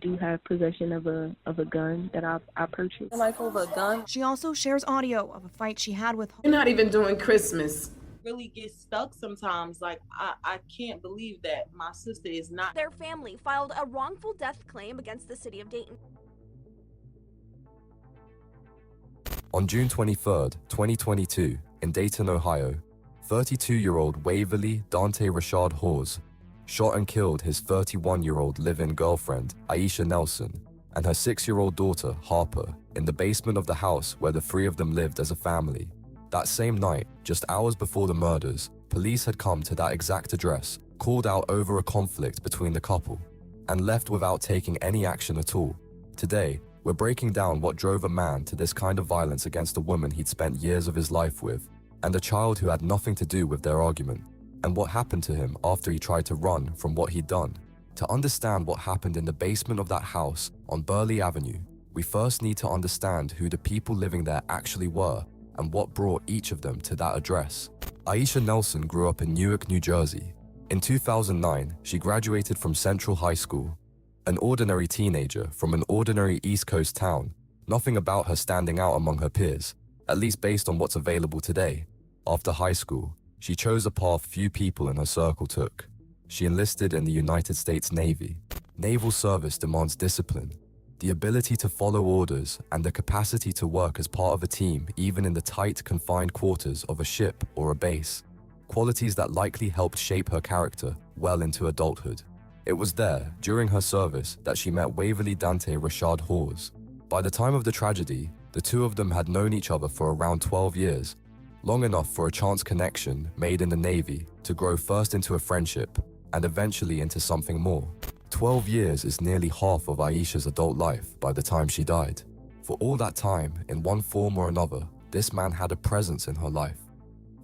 do have possession of a gun that I purchased. Life over a gun. She also shares audio of a fight she had with You're not even doing Christmas. Really get stuck sometimes. Like, I can't believe that my sister is not. Their family filed a wrongful death claim against the city of Dayton. On June 23, 2022, in Dayton, Ohio, 32-year-old Waverly Dante Rashad Hawes shot and killed his 31-year-old live-in girlfriend, Aisha Nelson, and her 6-year-old daughter, Harper, in the basement of the house where the three of them lived as a family. That same night, just hours before the murders, police had come to that exact address, called out over a conflict between the couple, and left without taking any action at all. Today, we're breaking down what drove a man to this kind of violence against a woman he'd spent years of his life with, and a child who had nothing to do with their argument, and what happened to him after he tried to run from what he'd done. To understand what happened in the basement of that house on Burley Avenue, we first need to understand who the people living there actually were and what brought each of them to that address. Aisha Nelson grew up in Newark, New Jersey. In 2009, she graduated from Central High School. An ordinary teenager from an ordinary East Coast town, nothing about her standing out among her peers, at least based on what's available today. After high school, she chose a path few people in her circle took. She enlisted in the United States Navy. Naval service demands discipline, the ability to follow orders, and the capacity to work as part of a team even in the tight, confined quarters of a ship or a base. Qualities that likely helped shape her character well into adulthood. It was there, during her service, that she met Waverly Dante Rashad Hawes. By the time of the tragedy, the two of them had known each other for around 12 years, long enough for a chance connection made in the Navy to grow first into a friendship and eventually into something more. 12 years is nearly half of Aisha's adult life by the time she died. For all that time, in one form or another, this man had a presence in her life.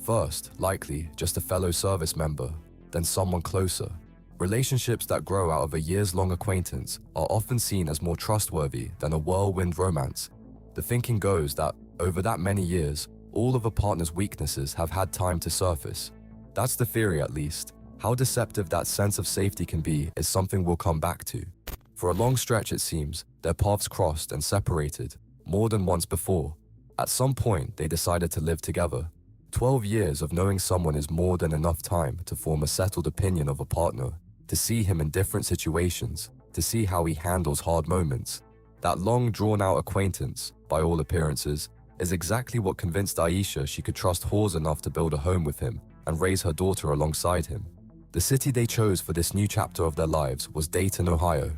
First, likely just a fellow service member, then someone closer. Relationships that grow out of a years-long acquaintance are often seen as more trustworthy than a whirlwind romance. The thinking goes that, over that many years, all of a partner's weaknesses have had time to surface. That's the theory, at least. How deceptive that sense of safety can be is something we'll come back to. For a long stretch, it seems, their paths crossed and separated, more than once before. At some point, they decided to live together. 12 years of knowing someone is more than enough time to form a settled opinion of a partner, to see him in different situations, to see how he handles hard moments. That long, drawn-out acquaintance, by all appearances, is exactly what convinced Aisha she could trust Hawes enough to build a home with him and raise her daughter alongside him. The city they chose for this new chapter of their lives was Dayton, Ohio,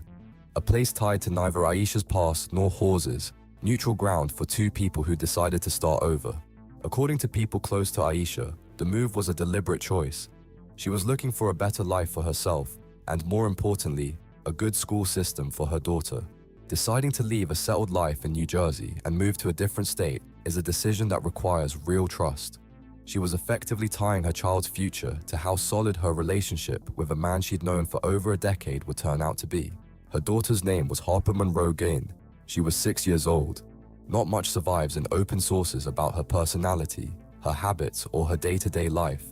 a place tied to neither Aisha's past nor Hawes's, neutral ground for two people who decided to start over. According to people close to Aisha, the move was a deliberate choice. She was looking for a better life for herself, and more importantly, a good school system for her daughter. Deciding to leave a settled life in New Jersey and move to a different state is a decision that requires real trust. She was effectively tying her child's future to how solid her relationship with a man she'd known for over a decade would turn out to be. Her daughter's name was Harper Monroe Gain. She was 6 years old. Not much survives in open sources about her personality, her habits, or her day-to-day life,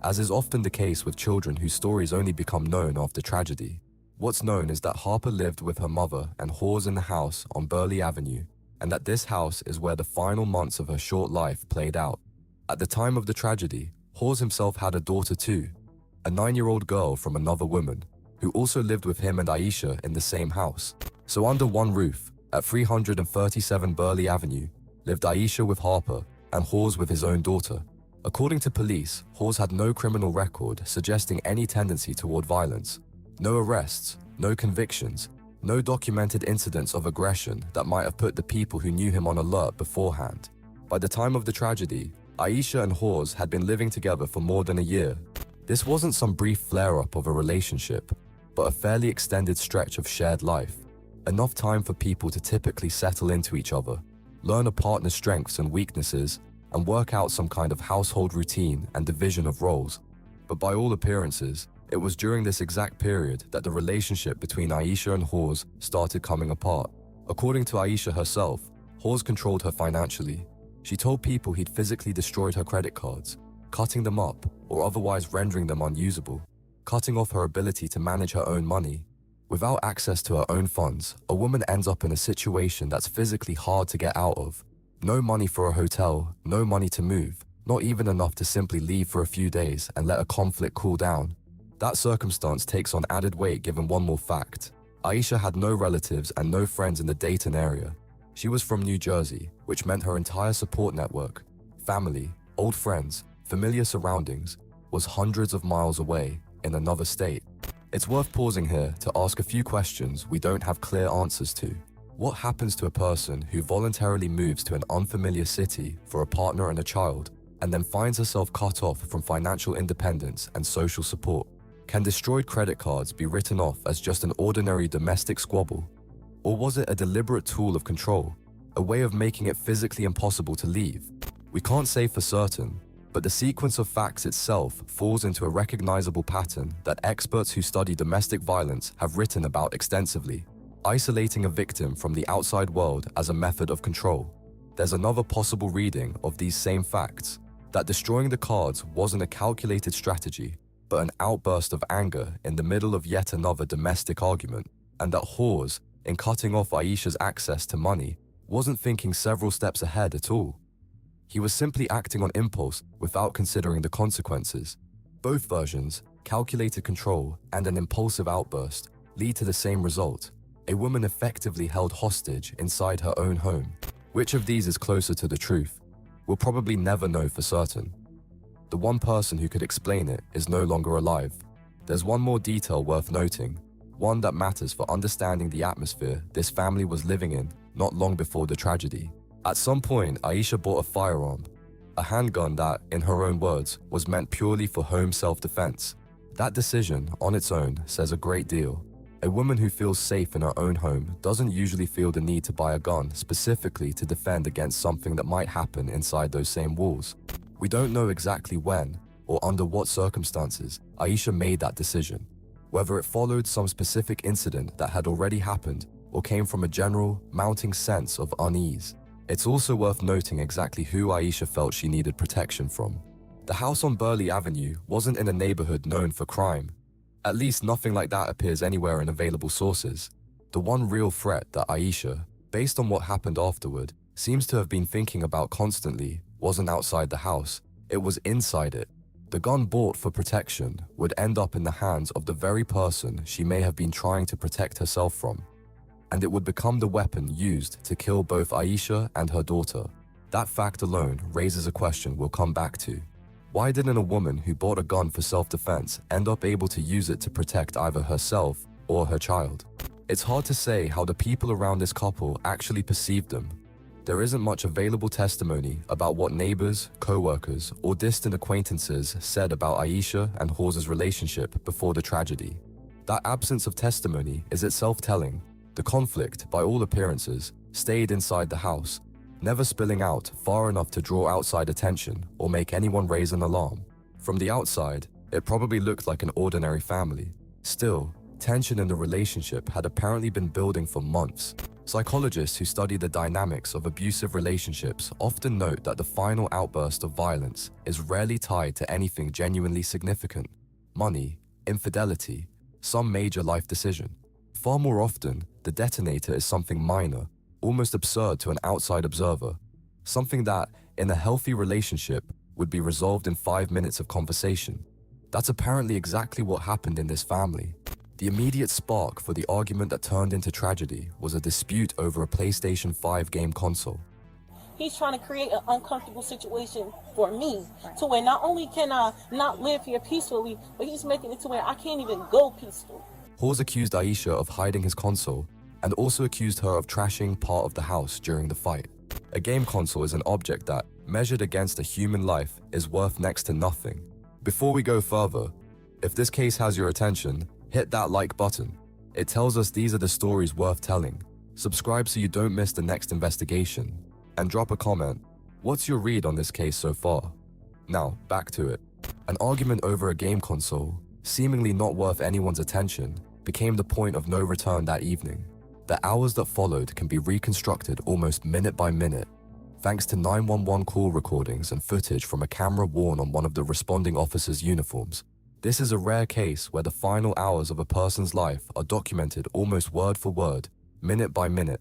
as is often the case with children whose stories only become known after tragedy. What's known is that Harper lived with her mother and Hawes in the house on Burley Avenue, and that this house is where the final months of her short life played out. At the time of the tragedy, Hawes himself had a daughter too, a 9-year-old girl from another woman, who also lived with him and Aisha in the same house. So under one roof, at 337 Burley Avenue, lived Aisha with Harper and Hawes with his own daughter. According to police, Hawes had no criminal record suggesting any tendency toward violence. No arrests, no convictions, no documented incidents of aggression that might have put the people who knew him on alert beforehand. By the time of the tragedy, Aisha and Hawes had been living together for more than a year. This wasn't some brief flare-up of a relationship, but a fairly extended stretch of shared life. Enough time for people to typically settle into each other, learn a partner's strengths and weaknesses, and work out some kind of household routine and division of roles. But by all appearances, it was during this exact period that the relationship between Aisha and Hawes started coming apart. According to Aisha herself, Hawes controlled her financially. She told people he'd physically destroyed her credit cards, cutting them up or otherwise rendering them unusable, cutting off her ability to manage her own money. Without access to her own funds, a woman ends up in a situation that's physically hard to get out of. No money for a hotel, no money to move, not even enough to simply leave for a few days and let a conflict cool down. That circumstance takes on added weight given one more fact. Aisha had no relatives and no friends in the Dayton area. She was from New Jersey, which meant her entire support network, family, old friends, familiar surroundings, was hundreds of miles away in another state. It's worth pausing here to ask a few questions we don't have clear answers to. What happens to a person who voluntarily moves to an unfamiliar city for a partner and a child, and then finds herself cut off from financial independence and social support? Can destroyed credit cards be written off as just an ordinary domestic squabble? Or was it a deliberate tool of control, a way of making it physically impossible to leave? We can't say for certain, but the sequence of facts itself falls into a recognizable pattern that experts who study domestic violence have written about extensively, isolating a victim from the outside world as a method of control. There's another possible reading of these same facts, that destroying the cards wasn't a calculated strategy, but an outburst of anger in the middle of yet another domestic argument, and that Hawes, in cutting off Aisha's access to money, wasn't thinking several steps ahead at all. He was simply acting on impulse without considering the consequences. Both versions, calculated control and an impulsive outburst, lead to the same result: a woman effectively held hostage inside her own home. Which of these is closer to the truth? We'll probably never know for certain. The one person who could explain it is no longer alive. There's one more detail worth noting, one that matters for understanding the atmosphere this family was living in not long before the tragedy. At some point, Aisha bought a firearm, a handgun that, in her own words, was meant purely for home self-defense. That decision, on its own, says a great deal. A woman who feels safe in her own home doesn't usually feel the need to buy a gun specifically to defend against something that might happen inside those same walls. We don't know exactly when, or under what circumstances, Aisha made that decision. Whether it followed some specific incident that had already happened, or came from a general, mounting sense of unease. It's also worth noting exactly who Aisha felt she needed protection from. The house on Burley Avenue wasn't in a neighborhood known for crime. At least nothing like that appears anywhere in available sources. The one real threat that Aisha, based on what happened afterward, seems to have been thinking about constantly wasn't outside the house, it was inside it. The gun bought for protection would end up in the hands of the very person she may have been trying to protect herself from, and it would become the weapon used to kill both Aisha and her daughter. That fact alone raises a question we'll come back to. Why didn't a woman who bought a gun for self-defense end up able to use it to protect either herself or her child? It's hard to say how the people around this couple actually perceived them. There isn't much available testimony about what neighbors, co-workers, or distant acquaintances said about Aisha and Hawes' relationship before the tragedy. That absence of testimony is itself telling. The conflict, by all appearances, stayed inside the house, never spilling out far enough to draw outside attention or make anyone raise an alarm. From the outside, it probably looked like an ordinary family. Still, tension in the relationship had apparently been building for months. Psychologists who study the dynamics of abusive relationships often note that the final outburst of violence is rarely tied to anything genuinely significant: money, infidelity, some major life decision. Far more often, the detonator is something minor, almost absurd to an outside observer, something that, in a healthy relationship, would be resolved in 5 minutes of conversation. That's apparently exactly what happened in this family. The immediate spark for the argument that turned into tragedy was a dispute over a PlayStation 5 game console. He's trying to create an uncomfortable situation for me, to where not only can I not live here peacefully, but he's making it to where I can't even go peaceful. Hawes accused Aisha of hiding his console and also accused her of trashing part of the house during the fight. A game console is an object that, measured against a human life, is worth next to nothing. Before we go further, if this case has your attention, hit that like button. It tells us these are the stories worth telling. Subscribe so you don't miss the next investigation. And drop a comment. What's your read on this case so far? Now, back to it. An argument over a game console, seemingly not worth anyone's attention, became the point of no return that evening. The hours that followed can be reconstructed almost minute by minute, thanks to 911 call recordings and footage from a camera worn on one of the responding officers' uniforms. This is a rare case where the final hours of a person's life are documented almost word for word, minute by minute,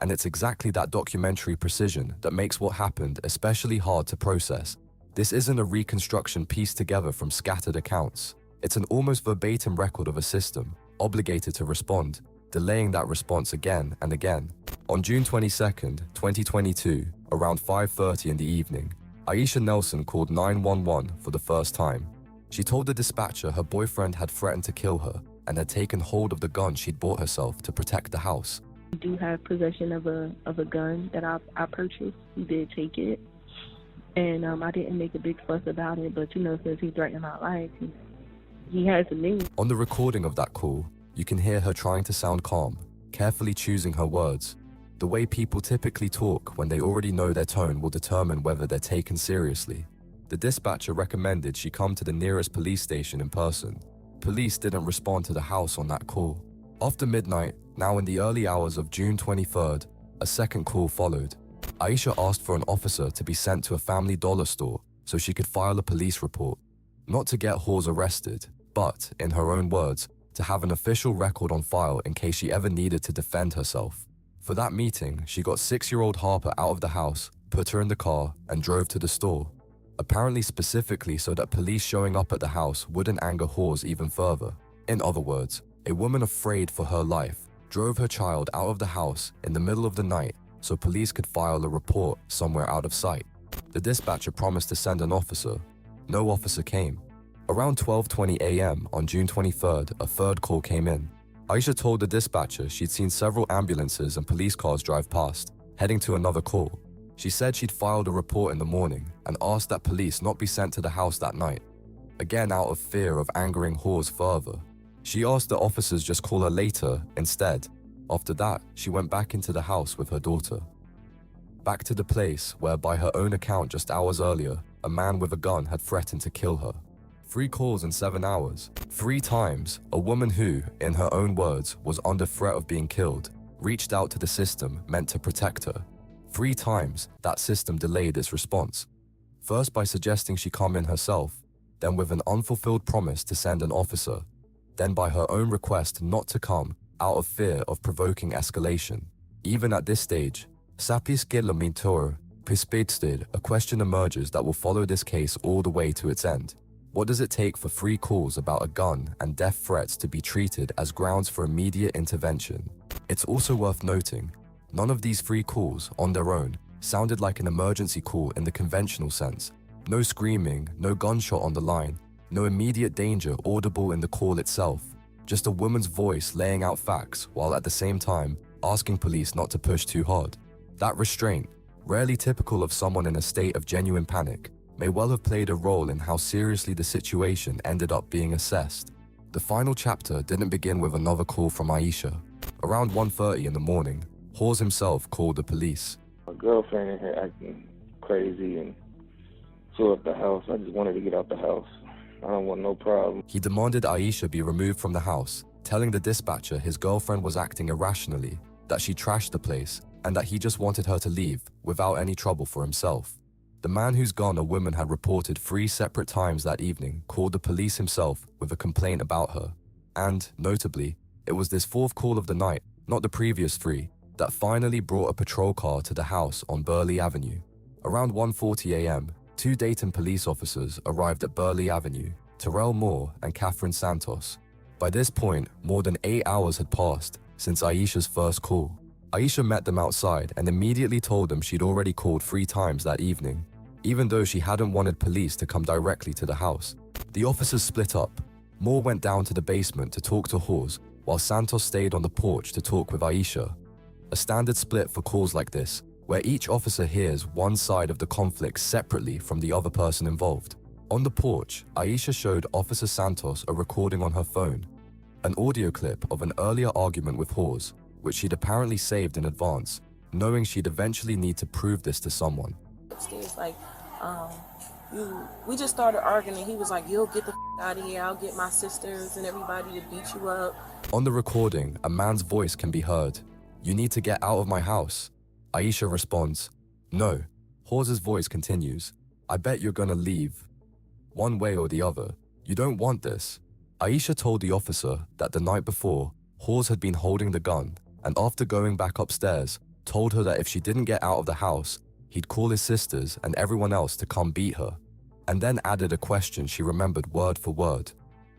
and it's exactly that documentary precision that makes what happened especially hard to process. This isn't a reconstruction pieced together from scattered accounts. It's an almost verbatim record of a system, obligated to respond, delaying that response again and again. On June 22nd, 2022, around 5:30 in the evening, Aisha Nelson called 911 for the first time. She told the dispatcher her boyfriend had threatened to kill her and had taken hold of the gun she'd bought herself to protect the house. I do have possession of a gun that I purchased. He did take it, and I didn't make a big fuss about it. But since he threatened my life, he has a name. On the recording of that call, you can hear her trying to sound calm, carefully choosing her words. The way people typically talk when they already know their tone will determine whether they're taken seriously. The dispatcher recommended she come to the nearest police station in person. Police didn't respond to the house on that call. After midnight, now in the early hours of June 23rd, a second call followed. Aisha asked for an officer to be sent to a Family Dollar store so she could file a police report. Not to get Hawes arrested, but, in her own words, to have an official record on file in case she ever needed to defend herself. For that meeting, she got 6-year-old Harper out of the house, put her in the car, and drove to the store. Apparently specifically so that police showing up at the house wouldn't anger Hawes even further. In other words, a woman afraid for her life drove her child out of the house in the middle of the night so police could file a report somewhere out of sight. The dispatcher promised to send an officer. No officer came. Around 12:20 a.m. on June 23rd, a third call came in. Aisha told the dispatcher she'd seen several ambulances and police cars drive past, heading to another call. She said she'd filed a report in the morning and asked that police not be sent to the house that night, again out of fear of angering Hawes further. She asked the officers just call her later instead. After that, she went back into the house with her daughter. Back to the place where, by her own account just hours earlier, a man with a gun had threatened to kill her. 3 calls in 7 hours. 3 times, a woman who, in her own words, was under threat of being killed, reached out to the system meant to protect her. 3 times, that system delayed its response. First by suggesting she come in herself, then with an unfulfilled promise to send an officer, then by her own request not to come out of fear of provoking escalation. Even at this stage, sapis que la mentor pispedstid, a question emerges that will follow this case all the way to its end. What does it take for 3 calls about a gun and death threats to be treated as grounds for immediate intervention? It's also worth noting, none of these 3 calls, on their own, sounded like an emergency call in the conventional sense. No screaming, no gunshot on the line, no immediate danger audible in the call itself. Just a woman's voice laying out facts while at the same time asking police not to push too hard. That restraint, rarely typical of someone in a state of genuine panic, may well have played a role in how seriously the situation ended up being assessed. The final chapter didn't begin with another call from Aisha. Around 1:30 in the morning, Hawes himself called the police. My girlfriend in here acting crazy and tore up the house. I just wanted to get out the house. I don't want no problem. He demanded Aisha be removed from the house, telling the dispatcher his girlfriend was acting irrationally, that she trashed the place, and that he just wanted her to leave without any trouble for himself. The man whose gun a woman had reported 3 separate times that evening called the police himself with a complaint about her. And, notably, it was this 4th call of the night, not the previous 3, that finally brought a patrol car to the house on Burley Avenue. Around 1:40 a.m., 2 Dayton police officers arrived at Burley Avenue, Terrell Moore and Catherine Santos. By this point, more than 8 hours had passed since Aisha's first call. Aisha met them outside and immediately told them she'd already called 3 times that evening, even though she hadn't wanted police to come directly to the house. The officers split up. Moore went down to the basement to talk to Hawes, while Santos stayed on the porch to talk with Aisha. A standard split for calls like this, where each officer hears one side of the conflict separately from the other person involved. On the porch, Aisha showed Officer Santos a recording on her phone, an audio clip of an earlier argument with Hawes, which she'd apparently saved in advance, knowing she'd eventually need to prove this to someone. Upstairs, like, we just started arguing, and he was like, "You'll get the out of here. I'll get my sisters and everybody to beat you up." On the recording, a man's voice can be heard. "You need to get out of my house." Aisha responds, "No." Hawes' voice continues, "I bet you're gonna leave. One way or the other, You don't want this. Aisha told the officer that the night before, Hawes had been holding the gun, and after going back upstairs, told her that if she didn't get out of the house, he'd call his sisters and everyone else to come beat her, and then added a question she remembered word for word.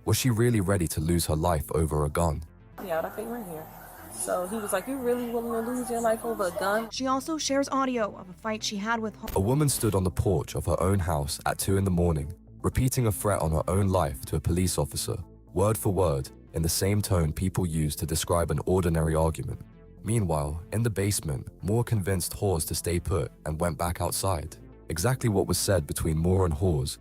Was she really ready to lose her life over a gun? Yeah, I came in here. So he was like, "You really willing to lose your life over a gun?" She also shares audio of a fight she had with A woman stood on the porch of her own house at 2 a.m, repeating a threat on her own life to a police officer, word for word, in the same tone people use to describe an ordinary argument. Meanwhile, in the basement, Moore convinced Hawes to stay put and went back outside. Exactly what was said between Moore and Hawes.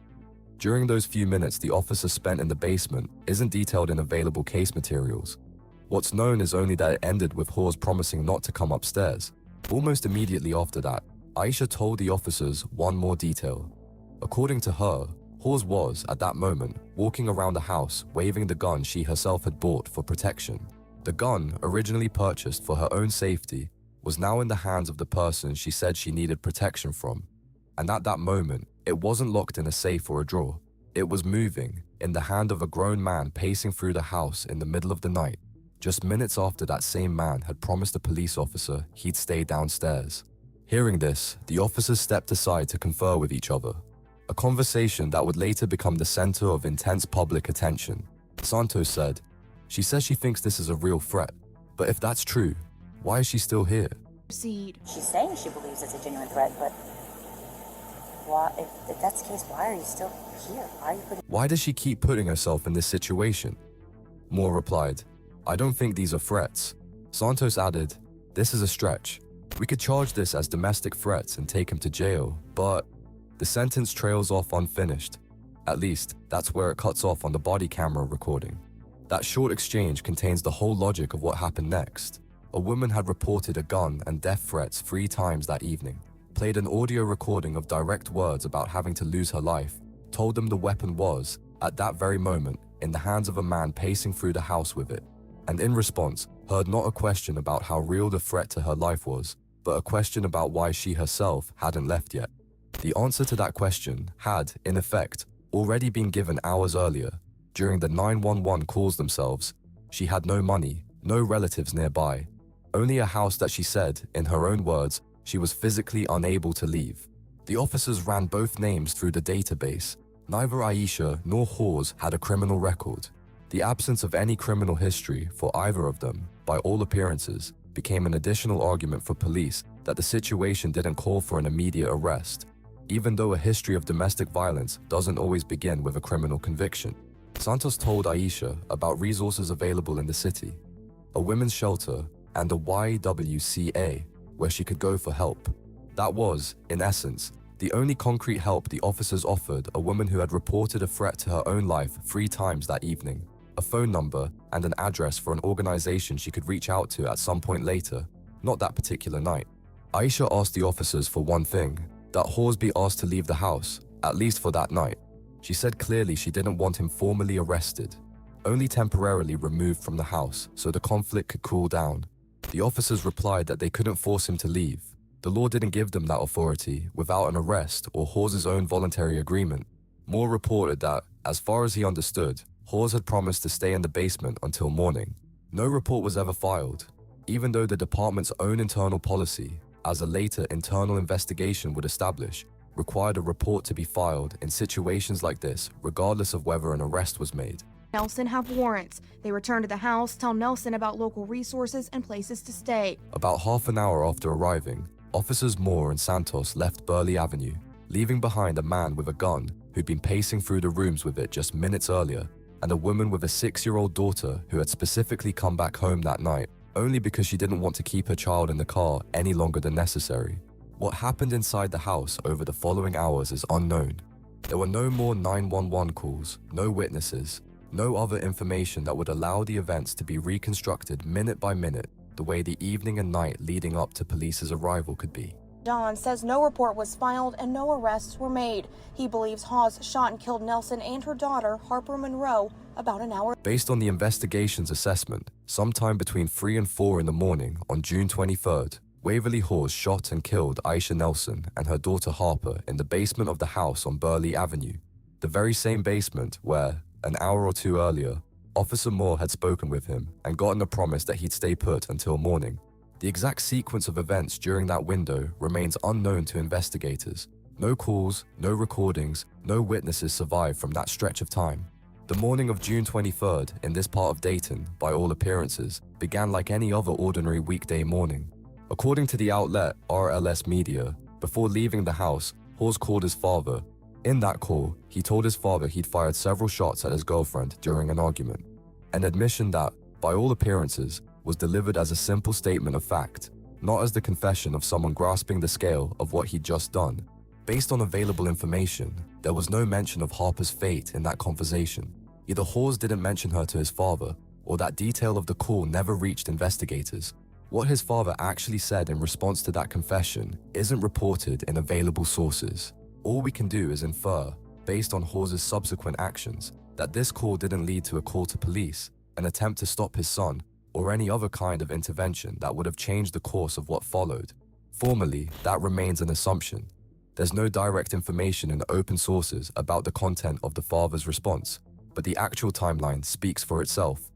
During those few minutes the officer spent in the basement isn't detailed in available case materials. What's known is only that it ended with Hawes promising not to come upstairs. Almost immediately after that, Aisha told the officers one more detail. According to her, Hawes was, at that moment, walking around the house waving the gun she herself had bought for protection. The gun, originally purchased for her own safety, was now in the hands of the person she said she needed protection from. And at that moment, it wasn't locked in a safe or a drawer. It was moving, in the hand of a grown man pacing through the house in the middle of the night, just minutes after that same man had promised a police officer he'd stay downstairs. Hearing this, the officers stepped aside to confer with each other, a conversation that would later become the center of intense public attention. Santos said, "She says she thinks this is a real threat, but if that's true, why is she still here?" proceed. She's saying she believes it's a genuine threat, but why, if that's the case, why are you still here? Why does she keep putting herself in this situation? Moore replied, "I don't think these are threats." Santos added, "This is a stretch. We could charge this as domestic threats and take him to jail, but..." The sentence trails off unfinished. At least, that's where it cuts off on the body camera recording. That short exchange contains the whole logic of what happened next. A woman had reported a gun and death threats 3 times that evening, played an audio recording of direct words about having to lose her life, told them the weapon was, at that very moment, in the hands of a man pacing through the house with it, and in response, heard not a question about how real the threat to her life was, but a question about why she herself hadn't left yet. The answer to that question had, in effect, already been given hours earlier, during the 911 calls themselves. She had no money, no relatives nearby, only a house that she said, in her own words, she was physically unable to leave. The officers ran both names through the database. Neither Aisha nor Hawes had a criminal record. The absence of any criminal history for either of them, by all appearances, became an additional argument for police that the situation didn't call for an immediate arrest, even though a history of domestic violence doesn't always begin with a criminal conviction. Santos told Aisha about resources available in the city, a women's shelter, and a YWCA, where she could go for help. That was, in essence, the only concrete help the officers offered a woman who had reported a threat to her own life 3 times that evening, a phone number and an address for an organization she could reach out to at some point later, not that particular night. Aisha asked the officers for one thing, that Hawes be asked to leave the house, at least for that night. She said clearly she didn't want him formally arrested, only temporarily removed from the house so the conflict could cool down. The officers replied that they couldn't force him to leave. The law didn't give them that authority without an arrest or Hawes' own voluntary agreement. Moore reported that, as far as he understood, Hawes had promised to stay in the basement until morning. No report was ever filed, even though the department's own internal policy, as a later internal investigation would establish, required a report to be filed in situations like this, regardless of whether an arrest was made. Nelson have warrants. They return to the house, tell Nelson about local resources and places to stay. About half an hour after arriving, officers Moore and Santos left Burley Avenue, leaving behind a man with a gun who'd been pacing through the rooms with it just minutes earlier, and a woman with a 6-year-old daughter who had specifically come back home that night, only because she didn't want to keep her child in the car any longer than necessary. What happened inside the house over the following hours is unknown. There were no more 911 calls, no witnesses, no other information that would allow the events to be reconstructed minute by minute the way the evening and night leading up to police's arrival could be. Don says no report was filed and no arrests were made. He believes Hawes shot and killed Nelson and her daughter, Harper Monroe, about an hour. Based on the investigation's assessment, sometime between 3 and 4 in the morning on June 23rd, Waverly Hawes shot and killed Aisha Nelson and her daughter Harper in the basement of the house on Burley Avenue, the very same basement where, an hour or two earlier, Officer Moore had spoken with him and gotten a promise that he'd stay put until morning. The exact sequence of events during that window remains unknown to investigators. No calls, no recordings, no witnesses survive from that stretch of time. The morning of June 23rd in this part of Dayton, by all appearances, began like any other ordinary weekday morning. According to the outlet RLS Media, before leaving the house, Hawes called his father. In that call, he told his father he'd fired several shots at his girlfriend during an argument, an admission that, by all appearances, was delivered as a simple statement of fact, not as the confession of someone grasping the scale of what he'd just done. Based on available information, there was no mention of Harper's fate in that conversation. Either Hawes didn't mention her to his father, or that detail of the call never reached investigators. What his father actually said in response to that confession isn't reported in available sources. All we can do is infer, based on Hawes' subsequent actions, that this call didn't lead to a call to police, an attempt to stop his son, or any other kind of intervention that would have changed the course of what followed. Formally, that remains an assumption. There's no direct information in open sources about the content of the father's response, but the actual timeline speaks for itself.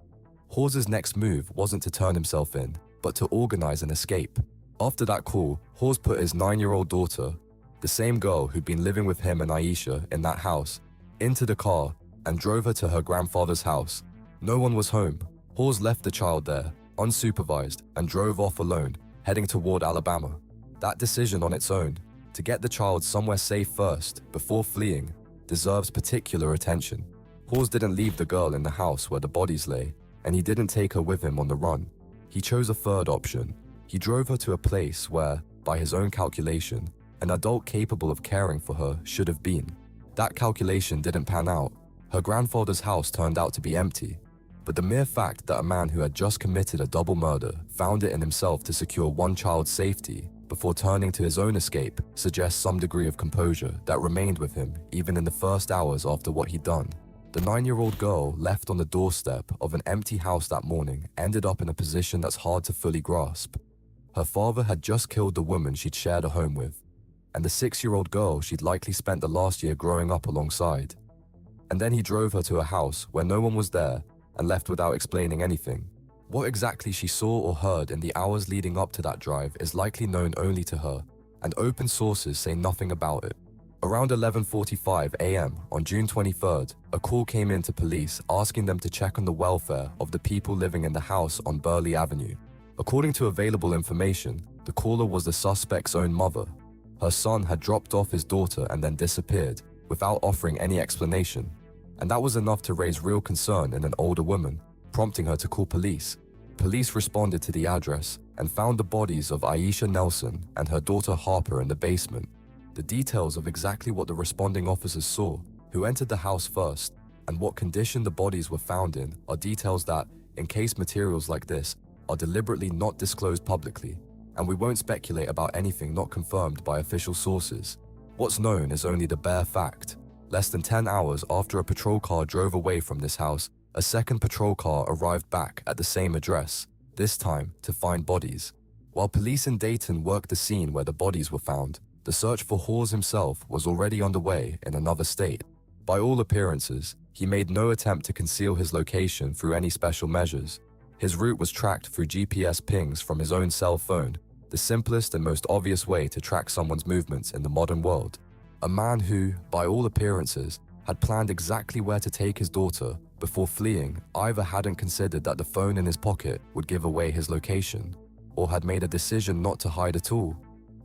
Hawes' next move wasn't to turn himself in, but to organize an escape. After that call, Hawes put his 9-year-old daughter, the same girl who'd been living with him and Aisha in that house, into the car and drove her to her grandfather's house. No one was home. Hawes left the child there, unsupervised, and drove off alone, heading toward Alabama. That decision on its own, to get the child somewhere safe first, before fleeing, deserves particular attention. Hawes didn't leave the girl in the house where the bodies lay, and he didn't take her with him on the run. He chose a third option. He drove her to a place where, by his own calculation, an adult capable of caring for her should have been. That calculation didn't pan out. Her grandfather's house turned out to be empty. But the mere fact that a man who had just committed a double murder found it in himself to secure one child's safety before turning to his own escape suggests some degree of composure that remained with him even in the first hours after what he'd done. The 9-year-old girl left on the doorstep of an empty house that morning ended up in a position that's hard to fully grasp. Her father had just killed the woman she'd shared a home with, and the 6-year-old girl she'd likely spent the last year growing up alongside. And then he drove her to a house where no one was there and left without explaining anything. What exactly she saw or heard in the hours leading up to that drive is likely known only to her, and open sources say nothing about it. Around 11:45 a.m. on June 23rd, a call came in to police asking them to check on the welfare of the people living in the house on Burley Avenue. According to available information, the caller was the suspect's own mother. Her son had dropped off his daughter and then disappeared, without offering any explanation. And that was enough to raise real concern in an older woman, prompting her to call police. Police responded to the address and found the bodies of Aisha Nelson and her daughter Harper in the basement. The details of exactly what the responding officers saw, who entered the house first, and what condition the bodies were found in are details that, in case materials like this, are deliberately not disclosed publicly, and we won't speculate about anything not confirmed by official sources. What's known is only the bare fact. Less than 10 hours after a patrol car drove away from this house, a second patrol car arrived back at the same address, this time to find bodies. While police in Dayton worked the scene where the bodies were found, the search for Hawes himself was already underway in another state. By all appearances, he made no attempt to conceal his location through any special measures. His route was tracked through GPS pings from his own cell phone, the simplest and most obvious way to track someone's movements in the modern world. A man who, by all appearances, had planned exactly where to take his daughter before fleeing either hadn't considered that the phone in his pocket would give away his location, or had made a decision not to hide at all.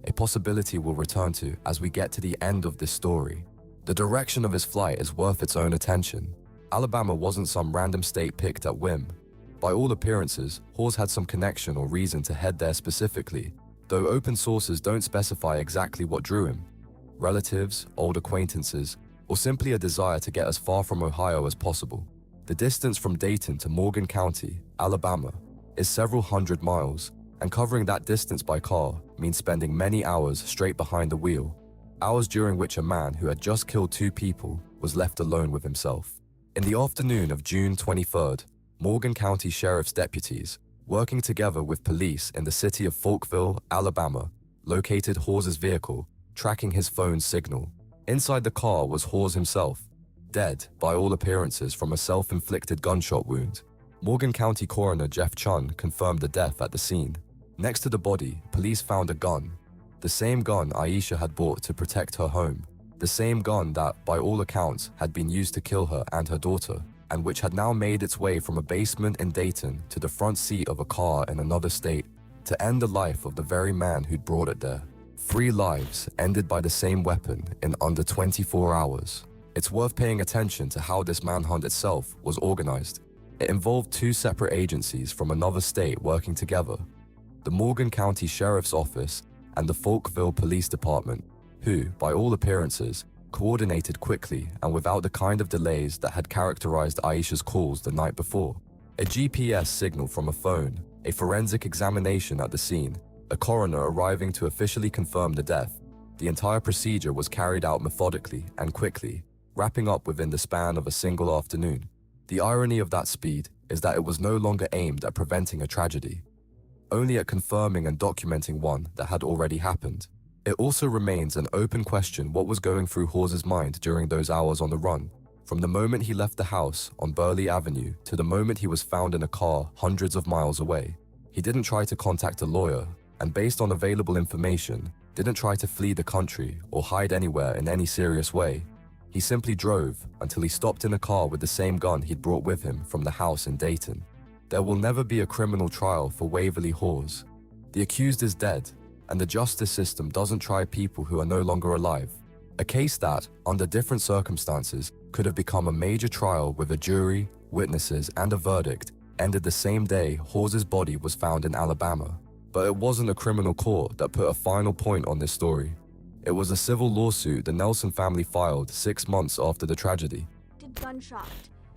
A possibility we'll return to as we get to the end of this story. The direction of his flight is worth its own attention. Alabama wasn't some random state picked at whim. By all appearances, Hawes had some connection or reason to head there specifically, though open sources don't specify exactly what drew him. Relatives, old acquaintances, or simply a desire to get as far from Ohio as possible. The distance from Dayton to Morgan County, Alabama, is several hundred miles, and covering that distance by car means spending many hours straight behind the wheel, hours during which a man who had just killed 2 people was left alone with himself. In the afternoon of June 23rd, Morgan County Sheriff's deputies, working together with police in the city of Falkville, Alabama, located Hawes' vehicle, tracking his phone's signal. Inside the car was Hawes himself. dead by all appearances from a self-inflicted gunshot wound. Morgan County Coroner Jeff Chun confirmed the death at the scene. Next to the body, police found a gun. The same gun Aisha had bought to protect her home. The same gun that, by all accounts, had been used to kill her and her daughter, and which had now made its way from a basement in Dayton to the front seat of a car in another state, to end the life of the very man who'd brought it there. 3 lives ended by the same weapon in under 24 hours. It's worth paying attention to how this manhunt itself was organized. It involved 2 separate agencies from another state working together: the Morgan County Sheriff's Office and the Falkville Police Department, who, by all appearances, coordinated quickly and without the kind of delays that had characterized Aisha's calls the night before. A GPS signal from a phone, a forensic examination at the scene, a coroner arriving to officially confirm the death. The entire procedure was carried out methodically and quickly, wrapping up within the span of a single afternoon. The irony of that speed is that it was no longer aimed at preventing a tragedy, only at confirming and documenting one that had already happened. It also remains an open question what was going through Hawes's mind during those hours on the run, from the moment he left the house on Burley Avenue to the moment he was found in a car hundreds of miles away. He didn't try to contact a lawyer, and based on available information, didn't try to flee the country or hide anywhere in any serious way. He simply drove until he stopped in a car with the same gun he'd brought with him from the house in Dayton. There will never be a criminal trial for Waverly Hawes. The accused is dead, and the justice system doesn't try people who are no longer alive. A case that, under different circumstances, could have become a major trial with a jury, witnesses, and a verdict, ended the same day Hawes's body was found in Alabama. But it wasn't a criminal court that put a final point on this story. It was a civil lawsuit the Nelson family filed 6 months after the tragedy. Gunshot.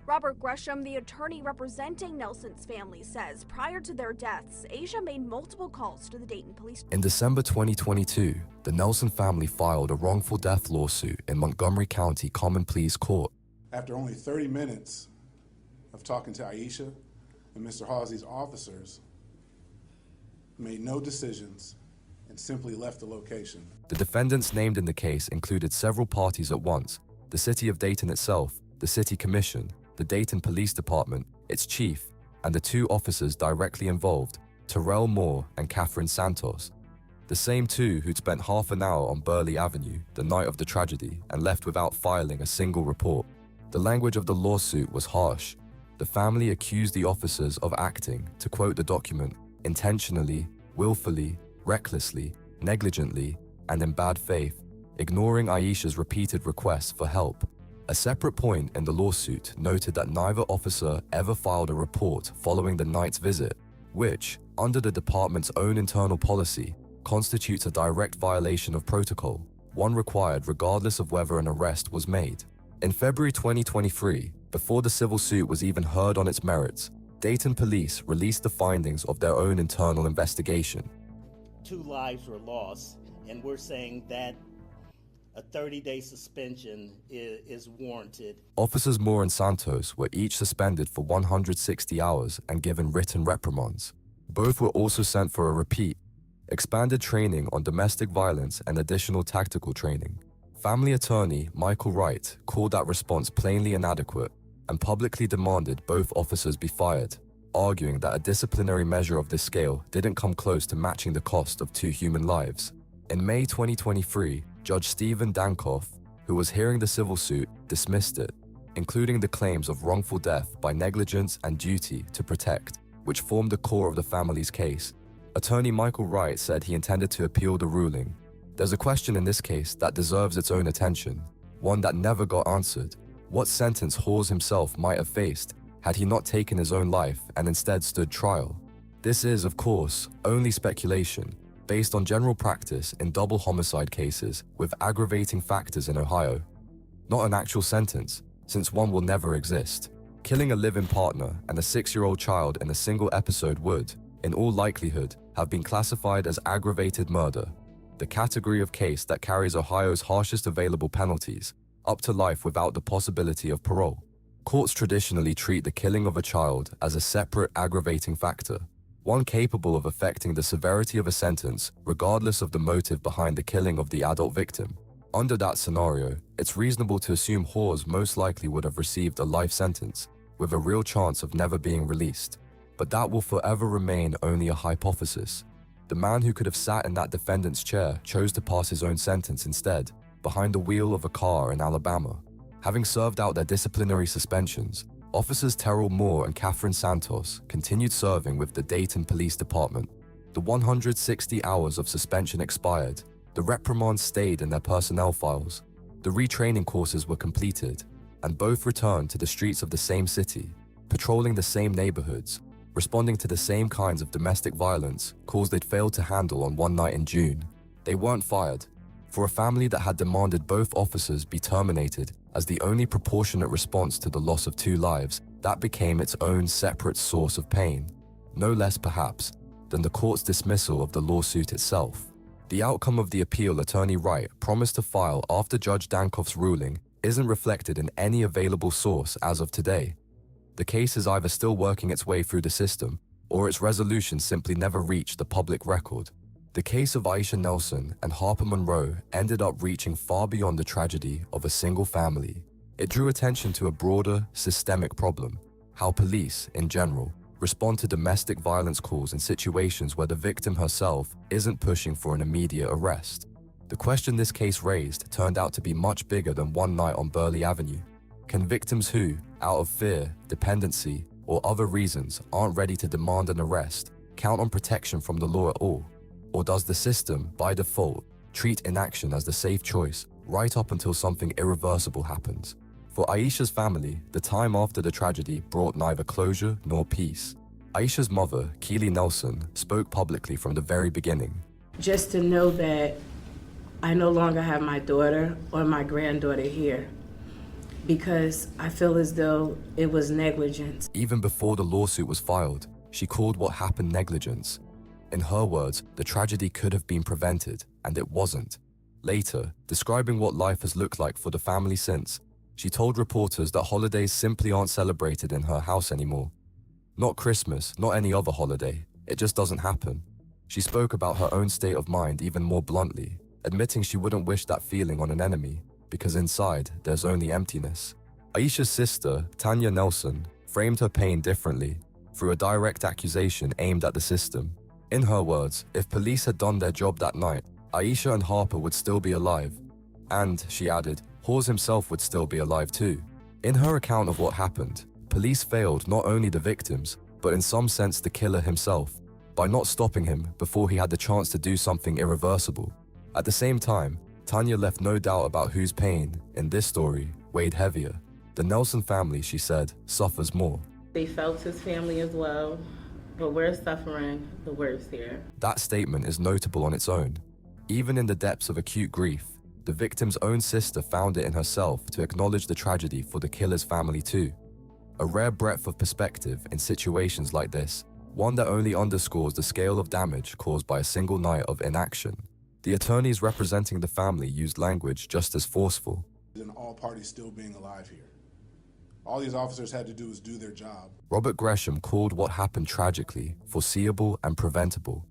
Robert Gresham, the attorney representing Nelson's family, says prior to their deaths, Aisha made multiple calls to the Dayton police. In December 2022, the Nelson family filed a wrongful death lawsuit in Montgomery County Common Pleas Court. After only 30 minutes of talking to Aisha and Mr. Halsey's officers, made no decisions and simply left the location. The defendants named in the case included several parties at once: the city of Dayton itself, the city commission, the Dayton Police Department, its chief, and the 2 officers directly involved, Terrell Moore and Catherine Santos. The same 2 who'd spent half an hour on Burley Avenue the night of the tragedy and left without filing a single report. The language of the lawsuit was harsh. The family accused the officers of acting, to quote the document, intentionally, willfully, recklessly, negligently, and in bad faith, ignoring Aisha's repeated requests for help. A separate point in the lawsuit noted that neither officer ever filed a report following the night's visit, which, under the department's own internal policy, constitutes a direct violation of protocol, one required regardless of whether an arrest was made. In February 2023, before the civil suit was even heard on its merits, Dayton police released the findings of their own internal investigation. 2 lives were lost, and we're saying that a 30-day suspension is warranted. Officers Moore and Santos were each suspended for 160 hours and given written reprimands. Both were also sent for a repeat, expanded training on domestic violence and additional tactical training. Family attorney Michael Wright called that response plainly inadequate and publicly demanded both officers be fired, arguing that a disciplinary measure of this scale didn't come close to matching the cost of 2 human lives. In May 2023, Judge Stephen Dankoff, who was hearing the civil suit, dismissed it, including the claims of wrongful death by negligence and duty to protect, which formed the core of the family's case. Attorney Michael Wright said he intended to appeal the ruling. There's a question in this case that deserves its own attention, one that never got answered. What sentence Hawes himself might have faced had he not taken his own life and instead stood trial. This is, of course, only speculation, based on general practice in double homicide cases with aggravating factors in Ohio. Not an actual sentence, since one will never exist. Killing a live-in partner and a 6-year-old child in a single episode would, in all likelihood, have been classified as aggravated murder, the category of case that carries Ohio's harshest available penalties, up to life without the possibility of parole. Courts traditionally treat the killing of a child as a separate aggravating factor, one capable of affecting the severity of a sentence regardless of the motive behind the killing of the adult victim. Under that scenario, it's reasonable to assume Hawes most likely would have received a life sentence, with a real chance of never being released. But that will forever remain only a hypothesis. The man who could have sat in that defendant's chair chose to pass his own sentence instead, behind the wheel of a car in Alabama. Having served out their disciplinary suspensions, Officers Terrell Moore and Catherine Santos continued serving with the Dayton Police Department. The 160 hours of suspension expired. The reprimands stayed in their personnel files. The retraining courses were completed, and both returned to the streets of the same city, patrolling the same neighborhoods, responding to the same kinds of domestic violence calls they'd failed to handle on one night in June. They weren't fired. For a family that had demanded both officers be terminated as the only proportionate response to the loss of 2 lives, that became its own separate source of pain, no less perhaps than the court's dismissal of the lawsuit itself. The outcome of the appeal Attorney Wright promised to file after Judge Dankoff's ruling isn't reflected in any available source as of today. The case is either still working its way through the system, or its resolution simply never reached the public record. The case of Aisha Nelson and Harper Monroe ended up reaching far beyond the tragedy of a single family. It drew attention to a broader, systemic problem: how police, in general, respond to domestic violence calls in situations where the victim herself isn't pushing for an immediate arrest. The question this case raised turned out to be much bigger than one night on Burley Avenue. Can victims who, out of fear, dependency, or other reasons aren't ready to demand an arrest, count on protection from the law at all? Or does the system, by default, treat inaction as the safe choice right up until something irreversible happens? For Aisha's family, the time after the tragedy brought neither closure nor peace. Aisha's mother, Keely Nelson, spoke publicly from the very beginning. Just to know that I no longer have my daughter or my granddaughter here, because I feel as though it was negligence. Even before the lawsuit was filed, she called what happened negligence. In her words, the tragedy could have been prevented, and it wasn't. Later, describing what life has looked like for the family since, she told reporters that holidays simply aren't celebrated in her house anymore. Not Christmas, not any other holiday. It just doesn't happen. She spoke about her own state of mind even more bluntly, admitting she wouldn't wish that feeling on an enemy, because inside, there's only emptiness. Aisha's sister, Tanya Nelson, framed her pain differently, through a direct accusation aimed at the system. In her words, if police had done their job that night, Aisha and Harper would still be alive. And, she added, Hawes himself would still be alive too. In her account of what happened, police failed not only the victims, but in some sense the killer himself, by not stopping him before he had the chance to do something irreversible. At the same time, Tanya left no doubt about whose pain, in this story, weighed heavier. The Nelson family, she said, suffers more. They felt his family as well, but we're suffering the worst here. That statement is notable on its own. Even in the depths of acute grief, the victim's own sister found it in herself to acknowledge the tragedy for the killer's family too. A rare breadth of perspective in situations like this, one that only underscores the scale of damage caused by a single night of inaction. The attorneys representing the family used language just as forceful. And all parties still being alive here. All these officers had to do was do their job. Robert Gresham called what happened tragically, foreseeable and preventable.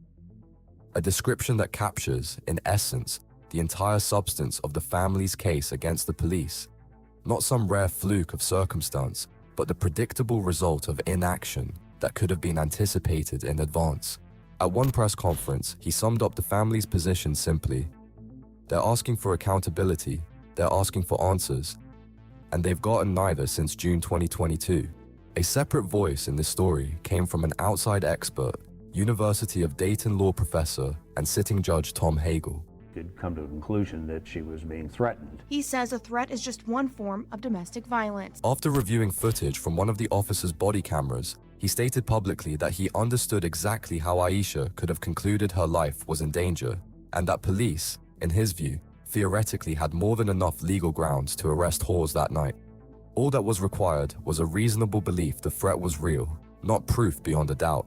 A description that captures, in essence, the entire substance of the family's case against the police. Not some rare fluke of circumstance, but the predictable result of inaction that could have been anticipated in advance. At one press conference, he summed up the family's position simply: they're asking for accountability, they're asking for answers, and they've gotten neither since June 2022. A separate voice in this story came from an outside expert, University of Dayton law professor and sitting judge Tom Hagel. Could come to a conclusion that she was being threatened. He says a threat is just one form of domestic violence. After reviewing footage from one of the officer's body cameras, he stated publicly that he understood exactly how Aisha could have concluded her life was in danger, and that police, in his view, theoretically had more than enough legal grounds to arrest Hawes that night. All that was required was a reasonable belief the threat was real, not proof beyond a doubt.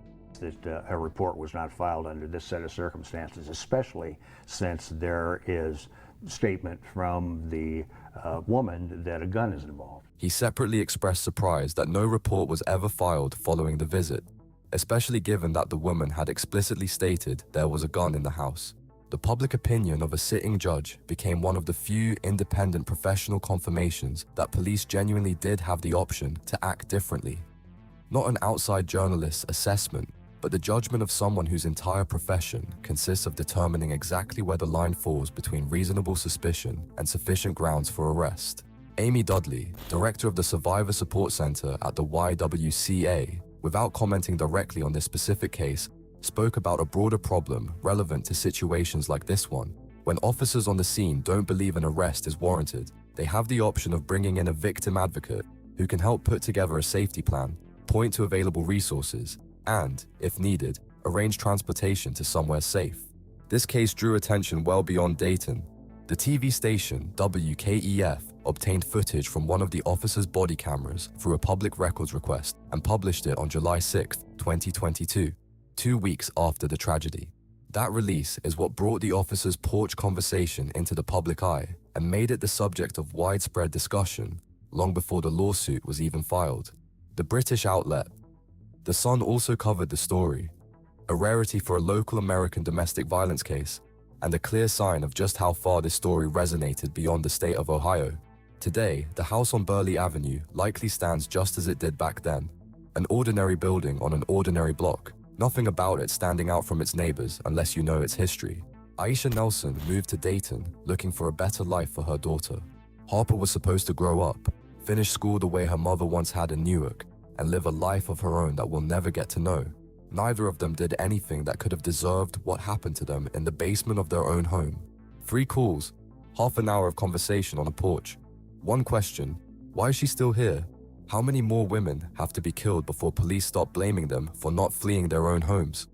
That her report was not filed under this set of circumstances, especially since there is statement from the woman that a gun is involved. He separately expressed surprise that no report was ever filed following the visit, especially given that the woman had explicitly stated there was a gun in the house. the public opinion of a sitting judge became one of the few independent professional confirmations that police genuinely did have the option to act differently. Not an outside journalist's assessment, but the judgment of someone whose entire profession consists of determining exactly where the line falls between reasonable suspicion and sufficient grounds for arrest. Amy Dudley, director of the Survivor Support Center at the YWCA, without commenting directly on this specific case, spoke about a broader problem relevant to situations like this one. When officers on the scene don't believe an arrest is warranted, they have the option of bringing in a victim advocate who can help put together a safety plan, point to available resources, and, if needed, arrange transportation to somewhere safe. This case drew attention well beyond Dayton. The TV station WKEF obtained footage from one of the officers' body cameras through a public records request and published it on July 6, 2022, 2 weeks after the tragedy. That release is what brought the officers' porch conversation into the public eye and made it the subject of widespread discussion long before the lawsuit was even filed. The British outlet The Sun also covered the story, a rarity for a local American domestic violence case, and a clear sign of just how far this story resonated beyond the state of Ohio. Today, the house on Burley Avenue likely stands just as it did back then, an ordinary building on an ordinary block, nothing about it standing out from its neighbors unless you know its history. Aisha Nelson moved to Dayton looking for a better life for her daughter. Harper was supposed to grow up, finish school the way her mother once had in Newark, and live a life of her own that we'll never get to know. Neither of them did anything that could have deserved what happened to them in the basement of their own home. 3 calls, half an hour of conversation on a porch. One question, why is she still here? How many more women have to be killed before police stop blaming them for not fleeing their own homes?